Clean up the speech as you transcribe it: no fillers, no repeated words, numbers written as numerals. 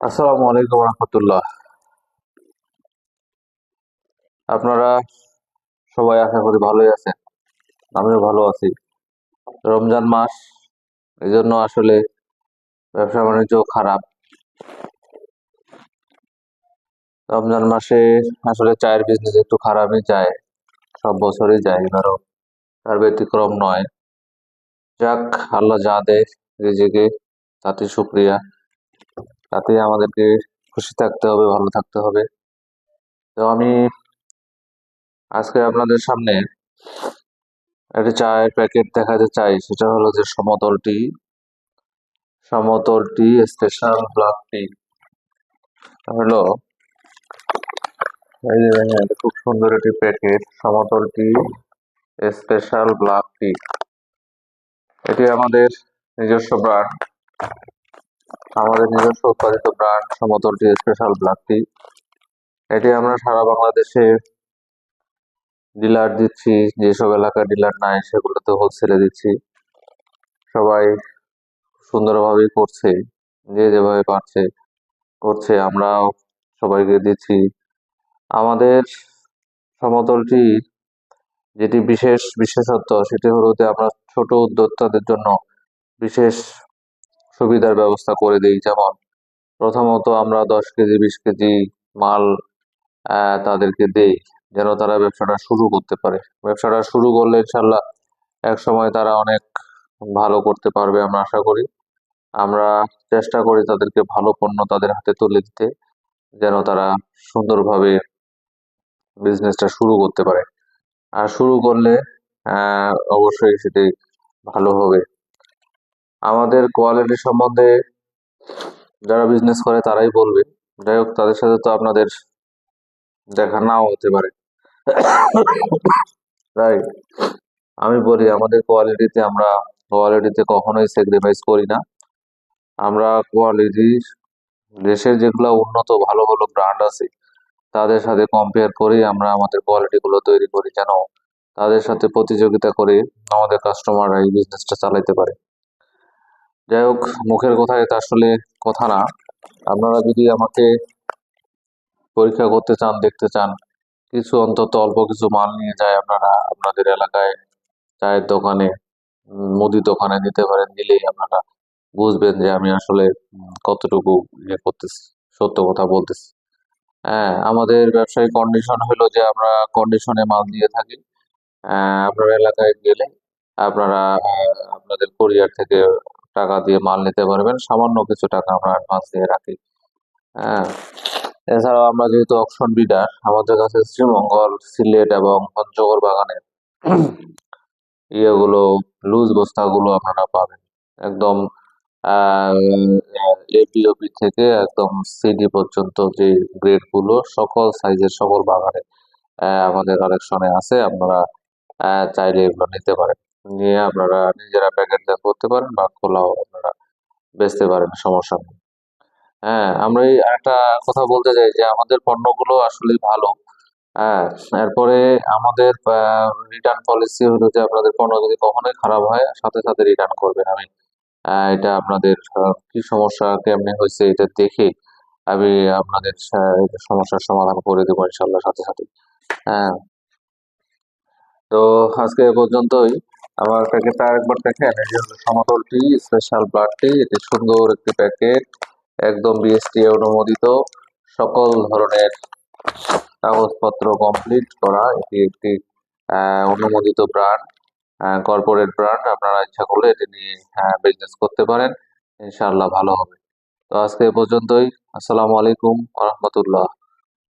আসসালামু আলাইকুম রহমতুল্লাহ। আপনারা সবাই আশা করি ভালোই আছেন। আমিও ভালো আছি। রমজান মাস, এই জন্য আসলে ব্যবসা বাণিজ্য খারাপ। রমজান মাসে আসলে চায়ের বিজনেস একটু খারাপই যায়, সব বছরই যায়, এবারও তার ব্যতিক্রম নয়। যাক, আল্লাহ যা দেয় রিজিকে তাতে শুক্রিয়া, তাতে আমাদেরকে খুশি থাকতে হবে, ভালো থাকতে হবে। তো আমি আজকে আপনাদের সামনে একটা চায়ের প্যাকেট দেখাতে চাই, সেটা হলো যে সমতল টি স্পেশাল ব্ল্যাক টি। হলো এই যে দেখেন, এটা খুব সুন্দর একটি প্যাকেট, সমতল টি স্পেশাল ব্ল্যাক টি। এটি আমাদের নিজস্ব ব্র্যান্ড, আমাদের নিজস্ব উৎপাদিত ব্র্যান্ড সমতল টি স্পেশাল ব্ল্যাক টি। এটি আমরা সারা বাংলাদেশে ডিলার দিচ্ছি, যেসব এলাকায় ডিলার নাই সেগুলোতে হোলসেলে দিচ্ছি। সবাই সুন্দরভাবেই করছে, যে যেভাবে পারছে করছে, আমরাও সবাইকে দিচ্ছি। আমাদের সমতলটি যেটি বিশেষত্ব সেটি হলো যে আমরা ছোট উদ্যোক্তাদের জন্য বিশেষ সুবিধার ব্যবস্থা করে দিই। যেমন প্রথমত আমরা 10 কেজি 20 কেজি মাল তাদেরকে দেই, যেন তারা ব্যবসাটা শুরু করতে পারে। ব্যবসাটা শুরু করলে ইনশাল্লাহ এক সময় তারা অনেক ভালো করতে পারবে আমরা আশা করি। আমরা চেষ্টা করি তাদেরকে ভালো পণ্য তাদের হাতে তুলে দিতে, যেন তারা সুন্দরভাবে বিজনেসটা শুরু করতে পারে। আর শুরু করলে অবশ্যই সেটি ভালো হবে। আমাদের কোয়ালিটি সম্বন্ধে যারা বিজনেস করে তারাই বলবে। যাই হোক, তাদের সাথে তো আপনাদের দেখা নাও হতে পারে, তাই আমি বলি আমাদের কোয়ালিটিতে কখনোই স্যাক্রিফাইস করি না। আমরা দেশের যেগুলো উন্নত ভালো ভালো ব্র্যান্ড আছে তাদের সাথে কম্পেয়ার করে আমরা আমাদের কোয়ালিটি গুলো তৈরি করি, যেন তাদের সাথে প্রতিযোগিতা করে আমাদের কাস্টমাররা এই বিজনেসটা চালাইতে পারে। যাই হোক, মুখের কথায় এটা আসলে কথা না। আপনারা যদি আমাকে পরীক্ষা করতে চান, দেখতে চান, কিছু অন্তত অল্প কিছু মাল নিয়ে যায় আপনারা আপনাদের এলাকায় চায়ের দোকানে, মুদি দোকানে দিতে পারেন। দিলেই আপনারা বুঝবেন যে আমি আসলে কতটুকু ইয়ে করতেছি, সত্য কথা বলতেছি। হ্যাঁ, আমাদের ব্যবসায়িক কন্ডিশন হলো যে আমরা কন্ডিশনে মাল দিয়ে থাকি। আপনার এলাকায় গেলে আপনারা আপনাদের কোরিয়ার থেকে টাকা দিয়ে মাল নিতে পারবেন, সামান্য কিছু টাকা আমরা অ্যাডভান্স দিয়ে রাখি। হ্যাঁ, এছাড়াও আমরা যেহেতু অকশন বিডার, আমাদের কাছে শ্রীমঙ্গল, সিলেট এবং পঞ্চগড় বাগানের ইয়েগুলো, লুজ বস্তাগুলো আপনারা পাবেন একদম এপিওপি থেকে একদম সিডি পর্যন্ত, যে গ্রেড গুলো সকল সাইজের সকল বাগানে আমাদের কালেকশনে আছে। আপনারা চাইলে এগুলো নিতে পারেন, নিয়ে আপনারা নিজেরা প্যাকেট করতে পারেন বা খোলাও আপনারা বেচতে পারেন, সমস্যা নেই। হ্যাঁ, আমরা এই একটা কথা বলতে চাই যে আমাদের পণ্যগুলো আসলে ভালো। হ্যাঁ, এরপরে আমাদের রিটার্ন পলিসি হলো যে আপনাদের পণ্য যদি কখনোই খারাপ হয় সাথে সাথে রিটার্ন করবেন। আমি এটা আপনাদের কি সমস্যা কেমনে হয়েছে এটা দেখে আমি আপনাদের এটা সমস্যার সমাধান করে দেবো ইনশাল্লাহ সাথে সাথে। হ্যাঁ, তো আজকে এ পর্যন্তই। আমার প্যাকেটটা আরেকবার দেখেন, এই যে হলো সমতল টি স্পেশাল ব্লাড টি। এটি সুন্দর একটি প্যাকেট, একদম বিএসটি অনুমোদিত, সকল ধরনের কাগজপত্র কমপ্লিট করা। এটি একটি অনুমোদিত ব্র্যান্ড, কর্পোরেট ব্র্যান্ড। আপনারা ইচ্ছা করলে এটি নিয়ে বিজনেস করতে পারেন, ইনশাআল্লাহ ভালো হবে। তো আজকে এ পর্যন্তই। আসসালামু আলাইকুম রহমতুল্লাহ।